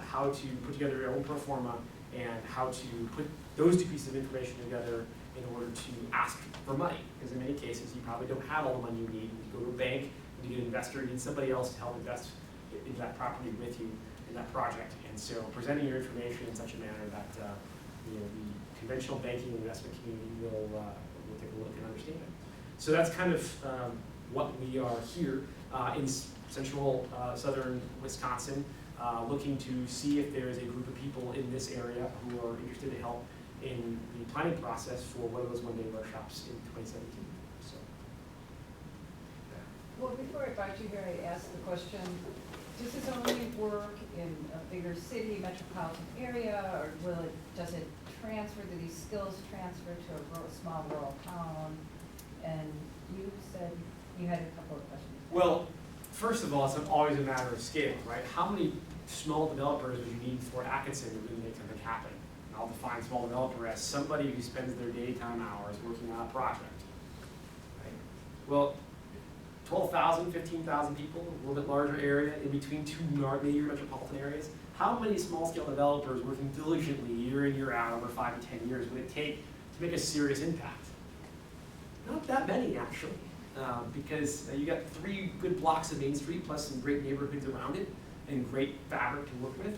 how to put together your own pro forma, and how to put those 2 pieces of information together in order to ask for money. Because in many cases, you probably don't have all the money you need. You go to a bank, you get an investor, you need somebody else to help invest into that property with you in that project. And so presenting your information in such a manner that the conventional banking and investment community will take a look and understand it. So that's kind of what we are here in central southern Wisconsin, looking to see if there is a group of people in this area who are interested to help in the planning process for one of those one-day workshops in 2017. So. Well, before I invite you here, I asked the question, does this only work in a bigger city, metropolitan area, or does it transfer, do these skills transfer to a small rural town? And you said you had a couple of questions. Well, first of all, it's always a matter of scale, right? How many small developers would you need in Fort Atkinson to really make something happen? And I'll define small developer as somebody who spends their daytime hours working on a project, right? Well, 12,000, 15,000 people, a little bit larger area, in between 2 major metropolitan areas. How many small-scale developers working diligently year in, year out over 5 to 10 years would it take to make a serious impact? Not that many, actually, because you got 3 good blocks of Main Street plus some great neighborhoods around it and great fabric to work with.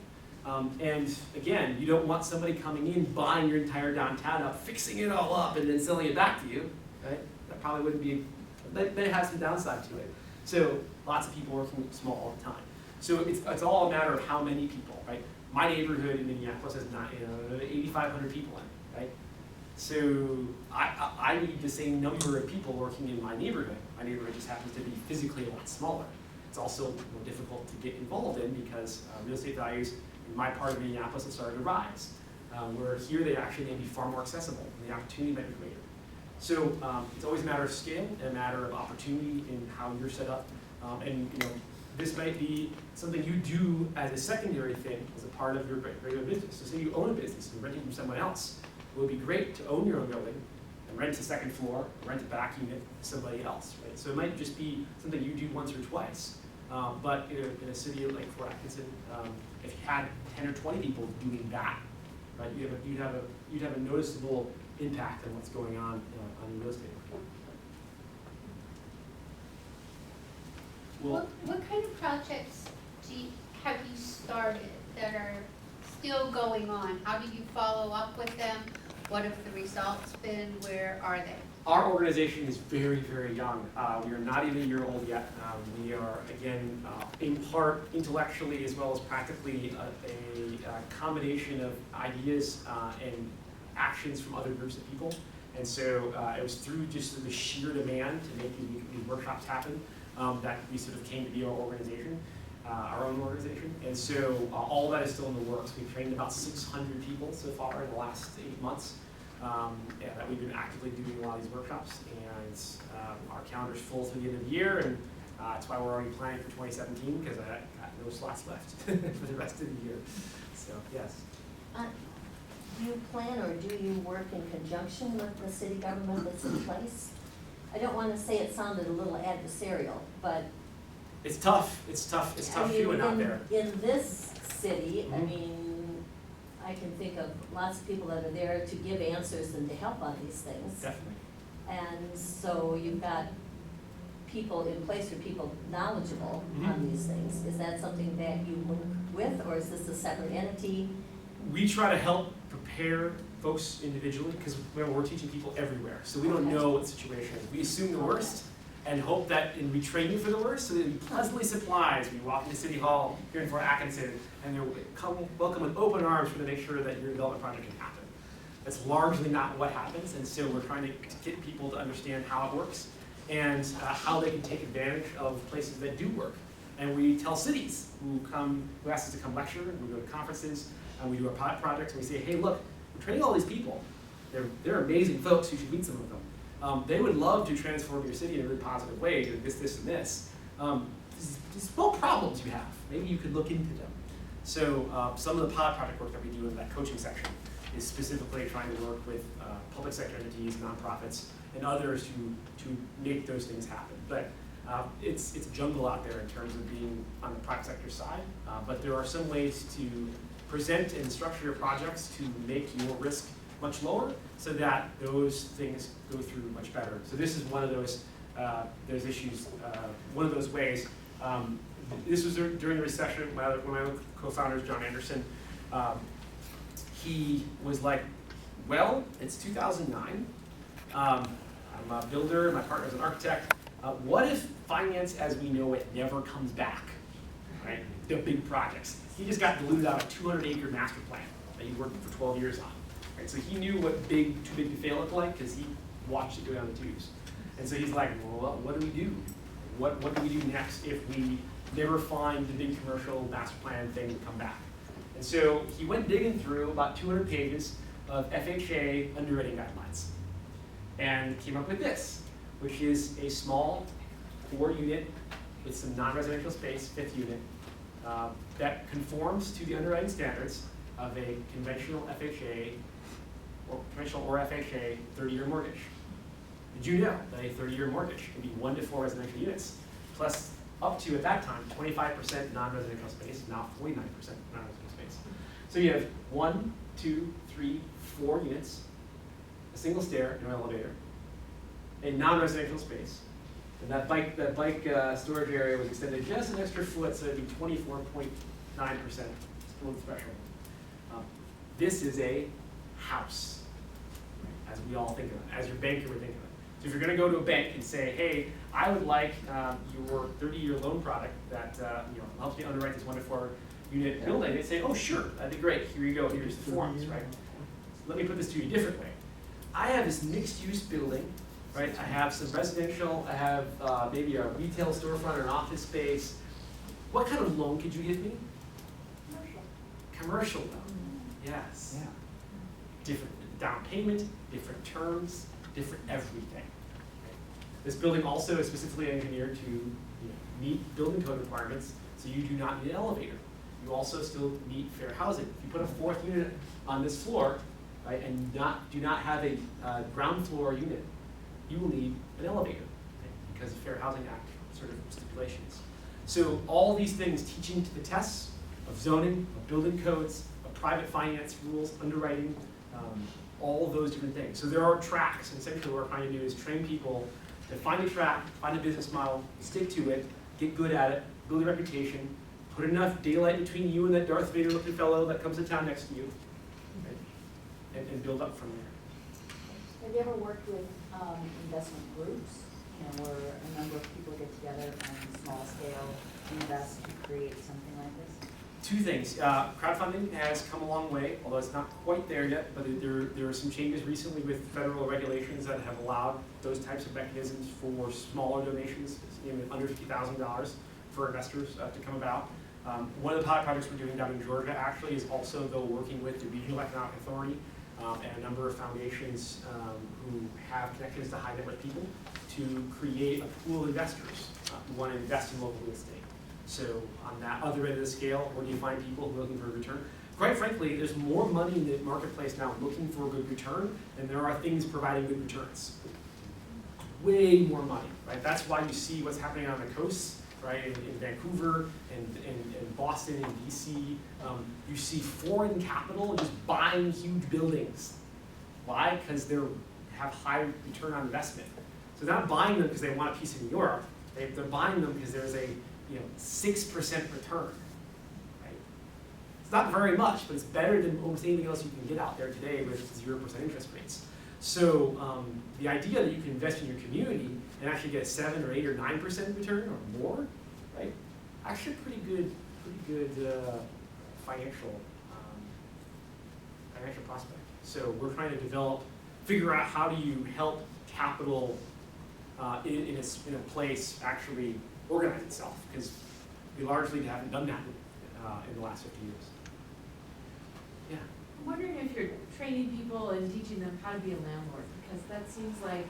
And again, you don't want somebody coming in, buying your entire downtown up, fixing it all up, and then selling it back to you, right? That probably wouldn't be, that has some downside to it. So lots of people working small all the time. So it's all a matter of how many people, right? My neighborhood in Minneapolis has 8,500 people in it, right? So I need the same number of people working in my neighborhood. My neighborhood just happens to be physically a lot smaller. It's also more difficult to get involved in because real estate values in my part of Minneapolis have started to rise. Where here they actually may be far more accessible and the opportunity might be greater. So it's always a matter of scale and a matter of opportunity in how you're set up. And this might be something you do as a secondary thing, as a part of your regular business. So say you own a business and you're renting from someone else. It would be great to own your own building and rent a second floor, rent a back unit to somebody else, right? So it might just be something you do once or twice. But in a city like Fort Atkinson, if you had 10 or 20 people doing that, right, you'd have a noticeable impact on what's going on real estate. Well, What kind of projects have you started that are still going on? How do you follow up with them? What have the results been? Where are they? our organization is very, very young. We are not even a year old yet. We are, again, in part intellectually as well as practically a combination of ideas and actions from other groups of people. And so it was through just the sheer demand to make these workshops happen that we sort of came to be our organization, our own organization. And so all that is still in the works. We've trained about 600 people so far in the last 8 months. That we've been actively doing a lot of these workshops, and our calendar's full through the end of the year, and That's why we're already planning for 2017, because I got no slots left for the rest of the year. So, yes. Do you plan or do you work in conjunction with the city government that's in place? I don't want to say it sounded a little adversarial, but. It's tough. It's tough. It's tough viewing out there. In this city, I mean, I can think of lots of people that are there to give answers and to help on these things. Definitely. And so you've got people in place or people knowledgeable on these things. Is that something that you work with, or is this a separate entity? We try to help prepare folks individually, because we're teaching people everywhere, so we don't know what the situation is. We assume the worst and hope that, and we train you for the worst, so that we pleasantly surprised when you walk into City Hall here in Fort Atkinson, and they're welcome with open arms to make sure that your development project can happen. That's largely not what happens, and so we're trying to get people to understand how it works and how they can take advantage of places that do work. And we tell cities who ask us to come lecture, and we go to conferences, and we do our pilot projects, and we say, hey, look, we're training all these people. They're amazing folks. You should meet some of them. They would love to transform your city in a really positive way, doing this, this, and this. These small problems you have, maybe you could look into them. So some of the pilot project work that we do in that coaching section is specifically trying to work with public sector entities, nonprofits, and others to make those things happen. But it's a jungle out there in terms of being on the private sector side. But there are some ways to present and structure your projects to make your risk much lower, so that those things go through much better. So this is one of those issues, one of those ways. This was during the recession. One of my co-founders, John Anderson, he was like, well, it's 2009. I'm a builder, my partner's an architect. What if finance as we know it never comes back, right? The big projects. He just got diluted out of a 200-acre master plan that he worked for 12 years on. Right? So he knew what too big to fail looked like, because he watched it go down the tubes. And so he's like, well, what do we do? What do we do next if we never find the big commercial master plan thing to come back? And so he went digging through about 200 pages of FHA underwriting guidelines and came up with this, which is a small 4-unit with some non-residential space, 5th unit, that conforms to the underwriting standards of a conventional FHA or FHA 30-year mortgage. Did you know that a 30-year mortgage can be 1 to 4 residential units, plus up to, at that time, 25% non-residential space, now 49% non-residential space. So you have 1, 2, 3, 4 units, a single stair, no elevator, a non-residential space, and that bike storage area was extended just an extra foot, so it'd be 24.9%, still the threshold. This is a house, as we all think of it, as your banker would think of it. So if you're going to go to a bank and say, hey, I would like your 30-year loan product that helps me underwrite this 1 to 4 unit building, they'd say, oh, sure, that'd be great. Here you go. Here's the forms, right? Let me put this to you a different way. I have this mixed-use building, right? I have some residential. I have maybe a retail storefront or an office space. What kind of loan could you give me? Commercial loan. Yes. Yeah. Different down payment, different terms, different everything. Right? This building also is specifically engineered to meet building code requirements, so you do not need an elevator. You also still meet fair housing. If you put a 4th unit on this floor, right, and do not have a ground floor unit, you will need an elevator, right, because of Fair Housing Act sort of stipulations. So all these things teaching to the tests of zoning, of building codes, of private finance rules, underwriting, all of those different things. So there are tracks, and essentially what we're trying to do is train people to find a track, find a business model, stick to it, get good at it, build a reputation, put enough daylight between you and that Darth Vader looking fellow that comes to town next to you, right? and build up from there. Have you ever worked with investment groups, where a number of people get together on small scale, invest to create something like this? 2 things. Crowdfunding has come a long way, although it's not quite there yet, but there are some changes recently with federal regulations that have allowed those types of mechanisms for smaller donations, under $50,000 for investors to come about. One of the pilot projects we're doing down in Georgia actually is also, though, working with the Regional Economic Authority and a number of foundations who have connections to high net worth people to create a pool of investors who want to invest in local real estate. So on that other end of the scale, where do you find people who are looking for a return? Quite frankly, there's more money in the marketplace now looking for a good return than there are things providing good returns. Way more money, right? That's why you see what's happening on the coasts, right? In Vancouver and Boston and DC, you see foreign capital just buying huge buildings. Why? Because they have high return on investment. So they're not buying them because they want a piece of New York. They're buying them because there's a 6% return. Right? It's not very much, but it's better than almost anything else you can get out there today with 0% interest rates. So the idea that you can invest in your community and actually get a 7 or 8 or 9% return or more, right? Actually, pretty good financial prospect. So we're trying to figure out how do you help capital in a place actually organize itself, because we largely haven't done that in the last 50 years. Yeah. I'm wondering if you're training people and teaching them how to be a landlord, because that seems like,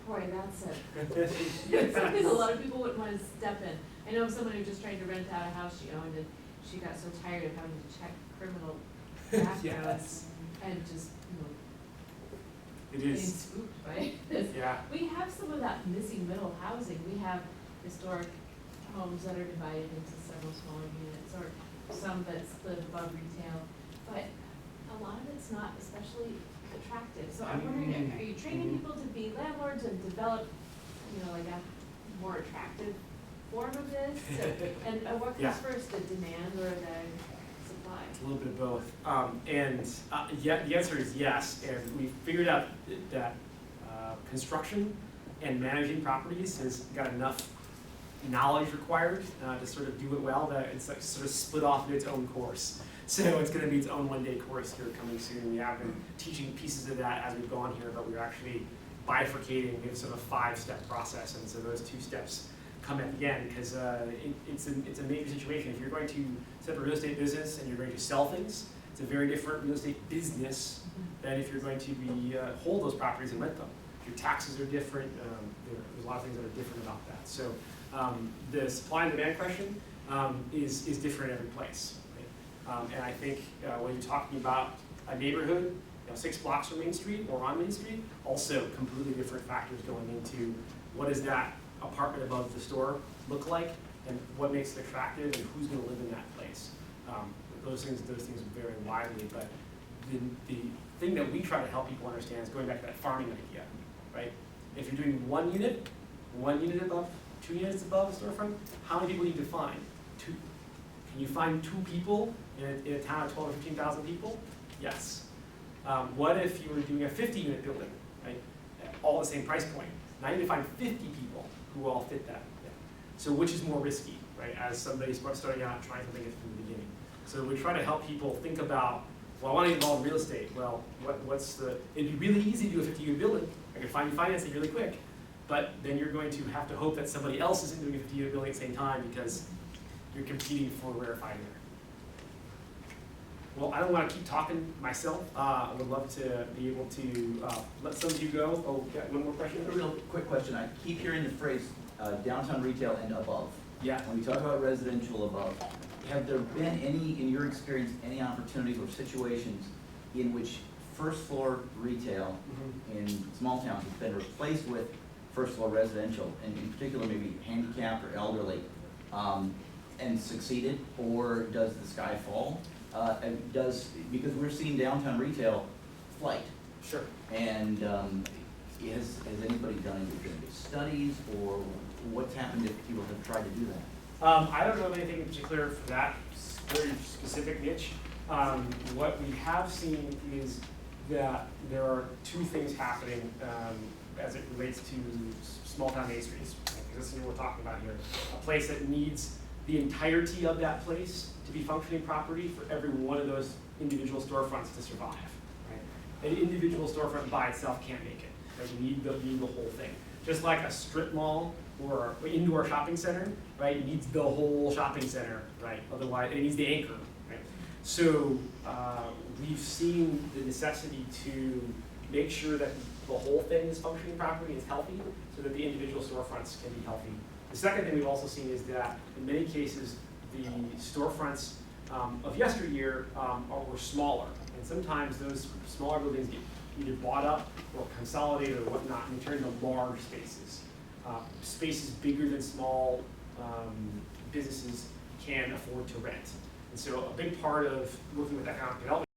boy, that's something a lot of people wouldn't want to step in. I know of someone who just tried to rent out a house she owned, and she got so tired of having to check criminal backgrounds Yes. and just, It getting is. spooked by this. Yeah. We have some of that missing middle housing. We have historic homes that are divided into several smaller units, or some that split above retail, but a lot of it's not especially attractive. So I'm wondering, are you training people to be landlords and develop, like a more attractive form of this? And what comes Yeah. first, the demand or the supply? A little bit of both. Yeah, the answer is yes. And we figured out that construction and managing properties has got enough knowledge required to sort of do it well that it's like sort of split off in its own course. So it's going to be its own one-day course here coming soon. We have been teaching pieces of that as we've gone here, but we're actually bifurcating. We have sort of a 5-step process, and so those 2 steps come at the end, because it's a major situation. If you're going to set up a real estate business and you're going to sell things, it's a very different real estate business than if you're going to hold those properties and rent them. Your taxes are different. There's a lot of things that are different about that. So the supply and demand question is different in every place. Right? And I think when you're talking about a neighborhood, 6 blocks from Main Street or on Main Street, also completely different factors going into what is that apartment above the store look like, and what makes it attractive, and who's going to live in that place. Those things vary widely, but the thing that we try to help people understand is going back to that farming idea, right? If you're doing one unit above, 2 units above the storefront, how many people do you find? 2. Can you find 2 people in a town of 12 or 15,000 people? Yes. What if you were doing a 50-unit building, right? All the same price point. Now you need to find 50 people who all fit that. Yeah. So which is more risky, right? As somebody starting out trying something from the beginning. So we try to help people think about, well, I want to get involved in real estate. Well, it'd be really easy to do a 50-unit building. I could find financing really quick. But then you're going to have to hope that somebody else isn't doing a 50-unit building at the same time, because you're competing for rarefied air. Well, I don't want to keep talking myself. I would love to be able to let some of you go. Oh, yeah, one more question? A real quick question. I keep hearing the phrase downtown retail and above. Yeah. When we talk about residential above, have there been any, in your experience, any opportunities or situations in which first floor retail in small towns has been replaced with first floor residential, and in particular maybe handicapped or elderly, and succeeded, or does the sky fall? Because we're seeing downtown retail flight. Sure. And has anybody done any definitive studies, or what's happened if people have tried to do that? I don't know of anything in particular for that very specific niche. What we have seen is that there are 2 things happening as it relates to small town Main Streets. This is what we're talking about here. A place that needs the entirety of that place to be functioning properly for every one of those individual storefronts to survive. Right? An individual storefront by itself can't make it. Right? You need the whole thing. Just like a strip mall or indoor shopping center, right? It needs the whole shopping center, right? Otherwise, it needs the anchor, right? So we've seen the necessity to make sure that the whole thing is functioning properly and is healthy, so that the individual storefronts can be healthy. The second thing we've also seen is that in many cases, the storefronts of yesteryear were smaller. And sometimes those smaller buildings get either bought up or consolidated or whatnot, and they turn into large spaces. Spaces bigger than small businesses can afford to rent. And so a big part of working with economic development